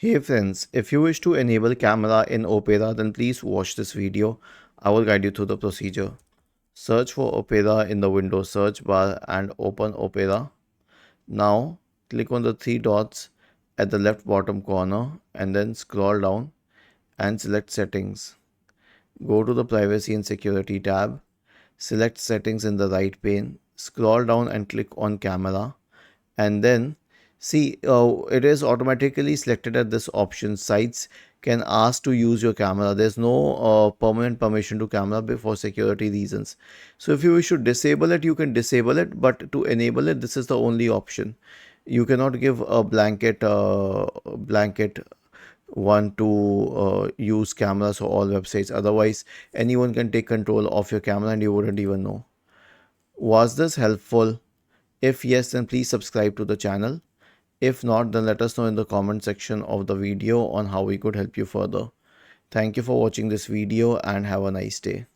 Hey friends, if you wish to enable camera in Opera, then please watch this video. I will guide you through the procedure. Search for Opera in the Windows search bar and open Opera. Now click on the three dots at the left bottom corner and then scroll down and select settings. Go to the privacy and security tab. Select settings in the right pane. Scroll down and click on camera and then see it is automatically selected at this option. Sites can ask to use your camera. There's no permanent permission to camera for security reasons. So if you wish to disable it, you can disable it, but to enable it, this is the only option. You cannot give a blanket one to use cameras for all websites. Otherwise anyone can take control of your camera and you wouldn't even know. Was this helpful? If yes, then please subscribe to the channel. If not, then let us know in the comment section of the video on how we could help you further. Thank you for watching this video and have a nice day.